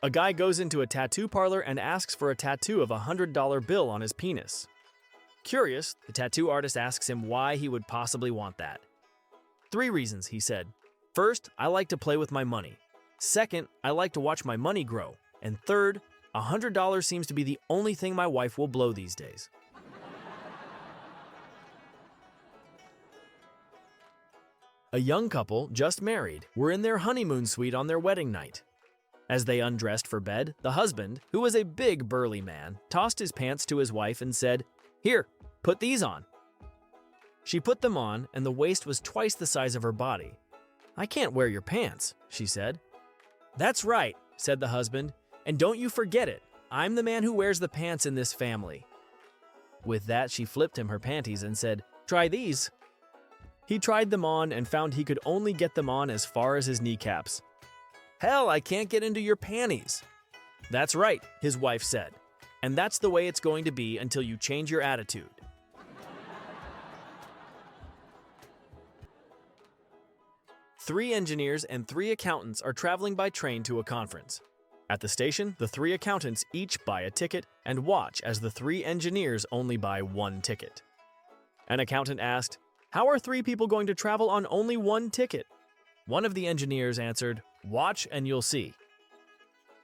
A guy goes into a tattoo parlor and asks for a tattoo of a $100 bill on his penis. Curious, the tattoo artist asks him why he would possibly want that. 3 reasons, he said. First, I like to play with my money. Second, I like to watch my money grow. And third, $100 seems to be the only thing my wife will blow these days. A young couple, just married, were in their honeymoon suite on their wedding night. As they undressed for bed, the husband, who was a big burly man, tossed his pants to his wife and said, "Here, put these on." She put them on, and the waist was twice the size of her body. "I can't wear your pants," she said. "That's right," said the husband, "and don't you forget it. I'm the man who wears the pants in this family." With that, she flipped him her panties and said, "Try these." He tried them on and found he could only get them on as far as his kneecaps. "Hell, I can't get into your panties." "That's right," his wife said, "and that's the way it's going to be until you change your attitude." Three engineers and 3 accountants are traveling by train to a conference. At the station, the 3 accountants each buy a ticket and watch as the 3 engineers only buy 1 ticket. An accountant asked, "How are 3 people going to travel on only 1 ticket?" One of the engineers answered, "Watch and you'll see."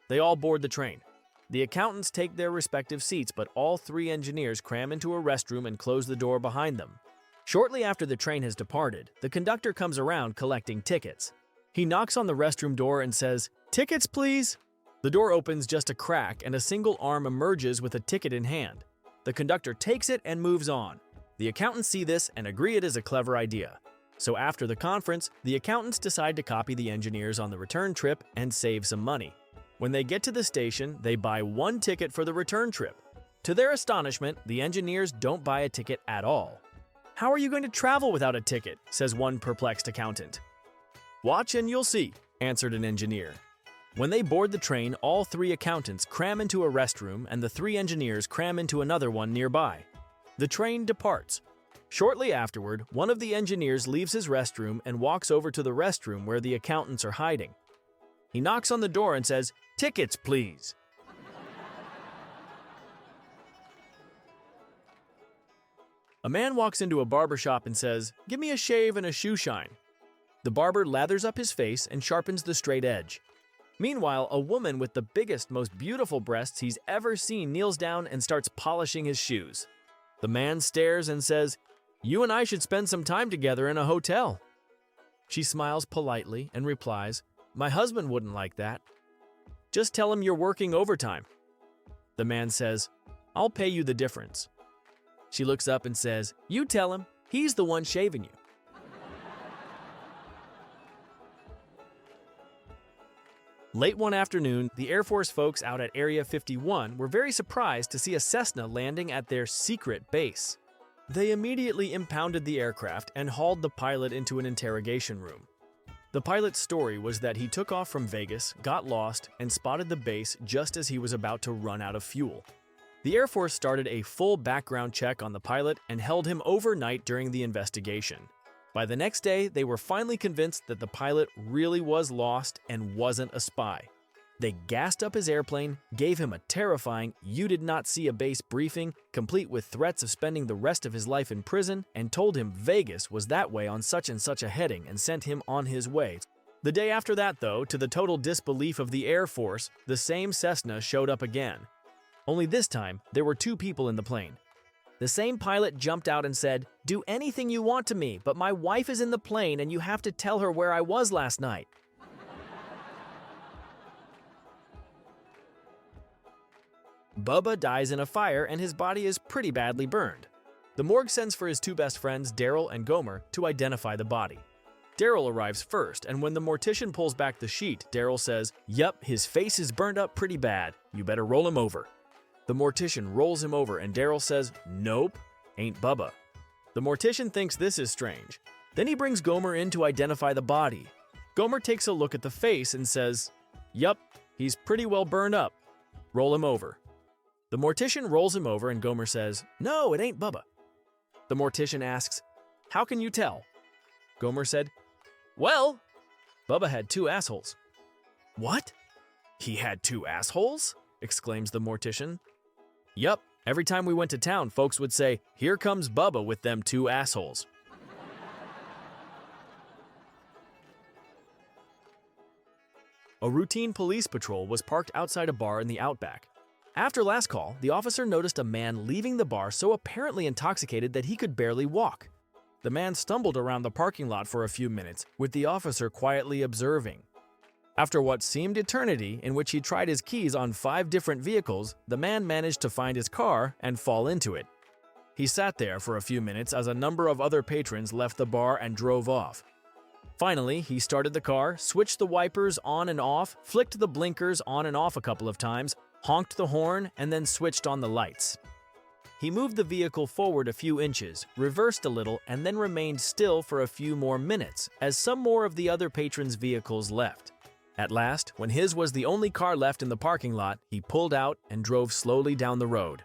They all board the train. The accountants take their respective seats, but all 3 engineers cram into a restroom and close the door behind them. Shortly after the train has departed, the conductor comes around collecting tickets. He knocks on the restroom door and says, "Tickets, please." The door opens just a crack and a single arm emerges with a ticket in hand. The conductor takes it and moves on. The accountants see this and agree it is a clever idea. So after the conference, the accountants decide to copy the engineers on the return trip and save some money. When they get to the station, they buy 1 ticket for the return trip. To their astonishment, the engineers don't buy a ticket at all. "How are you going to travel without a ticket?" says one perplexed accountant. "Watch and you'll see," answered an engineer. When they board the train, all 3 accountants cram into a restroom and the 3 engineers cram into another one nearby. The train departs. Shortly afterward, one of the engineers leaves his restroom and walks over to the restroom where the accountants are hiding. He knocks on the door and says, "Tickets, please." A man walks into a barber shop and says, "Give me a shave and a shoe shine." The barber lathers up his face and sharpens the straight edge. Meanwhile, a woman with the biggest, most beautiful breasts he's ever seen kneels down and starts polishing his shoes. The man stares and says, "You and I should spend some time together in a hotel." She smiles politely and replies, "My husband wouldn't like that." "Just tell him you're working overtime." The man says, "I'll pay you the difference." She looks up and says, "You tell him, he's the one shaving you." Late one afternoon, the Air Force folks out at Area 51 were very surprised to see a Cessna landing at their secret base. They immediately impounded the aircraft and hauled the pilot into an interrogation room. The pilot's story was that he took off from Vegas, got lost, and spotted the base just as he was about to run out of fuel. The Air Force started a full background check on the pilot and held him overnight during the investigation. By the next day, they were finally convinced that the pilot really was lost and wasn't a spy. They gassed up his airplane, gave him a terrifying "you did not see a base" briefing, complete with threats of spending the rest of his life in prison, and told him Vegas was that way on such and such a heading and sent him on his way. The day after that, though, to the total disbelief of the Air Force, the same Cessna showed up again. Only this time, there were 2 people in the plane. The same pilot jumped out and said, "Do anything you want to me, but my wife is in the plane and you have to tell her where I was last night." Bubba dies in a fire and his body is pretty badly burned. The morgue sends for his 2 best friends, Daryl and Gomer, to identify the body. Daryl arrives first, and when the mortician pulls back the sheet, Daryl says, "Yup, his face is burned up pretty bad. You better roll him over." The mortician rolls him over and Daryl says, "Nope, ain't Bubba." The mortician thinks this is strange. Then he brings Gomer in to identify the body. Gomer takes a look at the face and says, "Yup, he's pretty well burned up. Roll him over." The mortician rolls him over and Gomer says, "No, it ain't Bubba." The mortician asks, "How can you tell?" Gomer said, "Well, Bubba had 2 assholes." "What?" "He had two assholes?" exclaims the mortician. "Yup, every time we went to town, folks would say, 'Here comes Bubba with them two assholes.'" A routine police patrol was parked outside a bar in the Outback. After last call, the officer noticed a man leaving the bar so apparently intoxicated that he could barely walk. The man stumbled around the parking lot for a few minutes, with the officer quietly observing. After what seemed eternity, in which he tried his keys on 5 different vehicles, the man managed to find his car and fall into it. He sat there for a few minutes as a number of other patrons left the bar and drove off. Finally, he started the car, switched the wipers on and off, flicked the blinkers on and off a couple of times, honked the horn, and then switched on the lights. He moved the vehicle forward a few inches, reversed a little, and then remained still for a few more minutes as some more of the other patrons' vehicles left. At last, when his was the only car left in the parking lot, he pulled out and drove slowly down the road.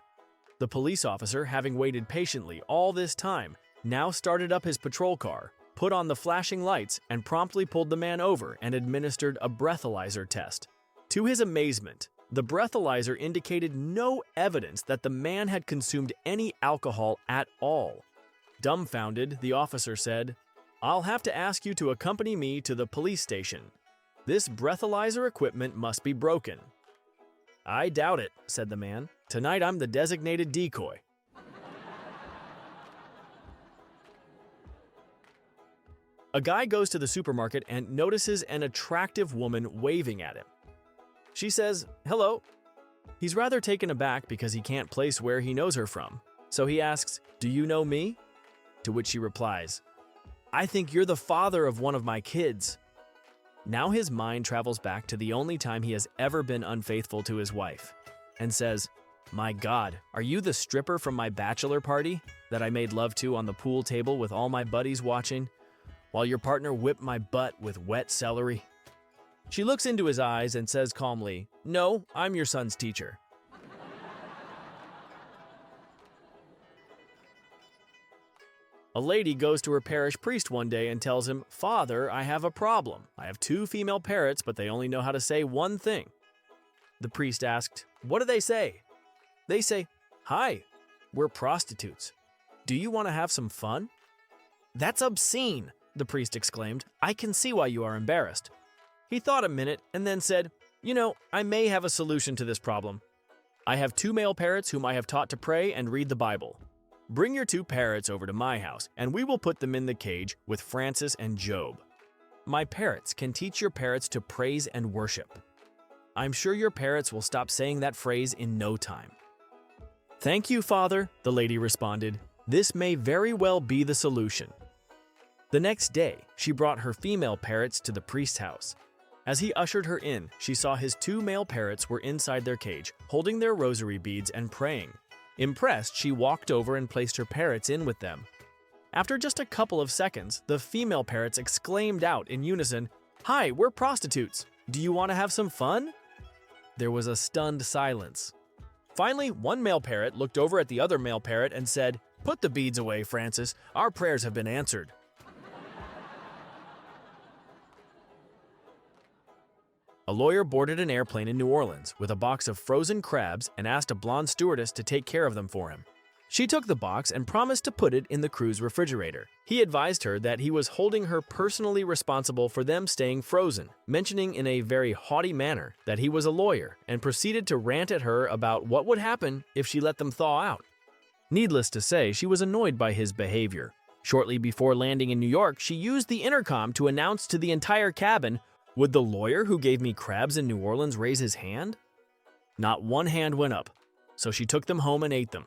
The police officer, having waited patiently all this time, now started up his patrol car, put on the flashing lights, and promptly pulled the man over and administered a breathalyzer test. To his amazement, the breathalyzer indicated no evidence that the man had consumed any alcohol at all. Dumbfounded, the officer said, "I'll have to ask you to accompany me to the police station. This breathalyzer equipment must be broken." "I doubt it," said the man. "Tonight I'm the designated decoy." A guy goes to the supermarket and notices an attractive woman waving at him. She says, "Hello." He's rather taken aback because he can't place where he knows her from. So he asks, "Do you know me?" To which she replies, "I think you're the father of one of my kids." Now his mind travels back to the only time he has ever been unfaithful to his wife, and says, "My God, are you the stripper from my bachelor party that I made love to on the pool table with all my buddies watching, while your partner whipped my butt with wet celery?" She looks into his eyes and says calmly, "No, I'm your son's teacher." A lady goes to her parish priest one day and tells him, "Father, I have a problem. I have 2 female parrots, but they only know how to say one thing." The priest asked, "What do they say?" "They say, 'Hi, we're prostitutes. Do you want to have some fun?'" "That's obscene," the priest exclaimed. "I can see why you are embarrassed." He thought a minute and then said, "You know, I may have a solution to this problem. I have 2 male parrots whom I have taught to pray and read the Bible. Bring your 2 parrots over to my house, and we will put them in the cage with Francis and Job. My parrots can teach your parrots to praise and worship. I'm sure your parrots will stop saying that phrase in no time." "Thank you, Father," the lady responded. "This may very well be the solution." The next day, she brought her female parrots to the priest's house. As he ushered her in, she saw his 2 male parrots were inside their cage, holding their rosary beads and praying. Impressed, she walked over and placed her parrots in with them. After just a couple of seconds, the female parrots exclaimed out in unison, "Hi, we're prostitutes. Do you want to have some fun?" There was a stunned silence. Finally, one male parrot looked over at the other male parrot and said, "Put the beads away, Francis. Our prayers have been answered." A lawyer boarded an airplane in New Orleans with a box of frozen crabs and asked a blonde stewardess to take care of them for him. She took the box and promised to put it in the crew's refrigerator. He advised her that he was holding her personally responsible for them staying frozen, mentioning in a very haughty manner that he was a lawyer, and proceeded to rant at her about what would happen if she let them thaw out. Needless to say, she was annoyed by his behavior. Shortly before landing in New York, she used the intercom to announce to the entire cabin, "Would the lawyer who gave me crabs in New Orleans raise his hand?" Not one hand went up, so she took them home and ate them.